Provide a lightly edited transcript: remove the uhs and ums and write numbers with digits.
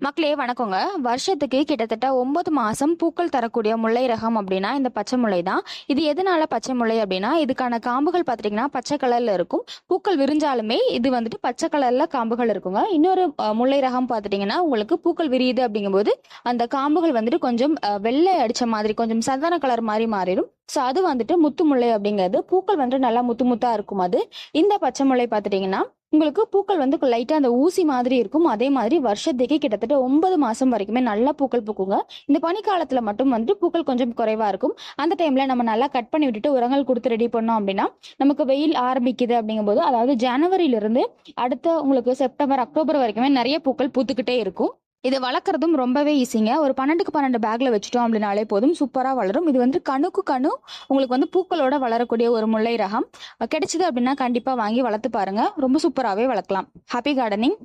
மக்களே வணக்கங்க. வருஷத்துக்கு கிட்டத்தட்ட 9 மாசம் பூக்கள் தரக்கூடிய முல்லை ரகம் அப்படின்னா இந்த பச்சை முல்லை தான். இது எதனால பச்சை முல்லை அப்படின்னா இதுக்கான காம்புகள் பார்த்துட்டிங்கன்னா பச்சை கலர்ல இருக்கும். பூக்கள் விரிஞ்சாலுமே இது வந்துட்டு பச்சை கலர்ல காம்புகள் இருக்குங்க. இன்னொரு முல்லை ரகம் பார்த்துட்டிங்கன்னா உங்களுக்கு பூக்கள் விரியுது அப்படிங்கும்போது அந்த காம்புகள் வந்துட்டு கொஞ்சம் வெள்ளை அடிச்ச மாதிரி கொஞ்சம் சந்தன கலர் மாதிரி மாறிடும். ஸோ அது வந்துட்டு முத்து முல்லை அப்படிங்கிறது. பூக்கள் வந்துட்டு நல்லா முத்து முத்தா இருக்கும். அது இந்த பச்சை முல்லை பார்த்துட்டிங்கன்னா உங்களுக்கு பூக்கள் வந்து லைட்டா அந்த ஊசி மாதிரி இருக்கும். அதே மாதிரி வருஷத்துக்கு கிட்டத்தட்ட 9 மாசம் வரைக்குமே நல்லா பூக்கள் பூக்குங்க. இந்த பனிக்காலத்துல மட்டும் வந்துட்டு பூக்கள் கொஞ்சம் குறைவா இருக்கும். அந்த டைம்ல நம்ம நல்லா கட் பண்ணி விட்டுட்டு உரங்கள் கொடுத்து ரெடி பண்ணோம் அப்படின்னா நமக்கு வெயில் ஆரம்பிக்குது அப்படிங்கும்போது, அதாவது ஜனவரியில இருந்து அடுத்த உங்களுக்கு செப்டம்பர் அக்டோபர் வரைக்குமே நிறைய பூக்கள் பூத்துக்கிட்டே இருக்கும். இதை வளர்க்குறதும் ரொம்பவே ஈஸிங்க. ஒரு 12க்கு 12 பேக்ல வச்சுட்டோம் அப்படின்னாலே போதும், சூப்பரா வளரும். இது வந்து கணுக்கு கணு உங்களுக்கு வந்து பூக்களோட வளரக்கூடிய ஒரு முல்லை ரகம். கிடைச்சது அப்படின்னா கண்டிப்பா வாங்கி வளர்த்து பாருங்க. ரொம்ப சூப்பராகவே வளர்க்கலாம். Happy gardening.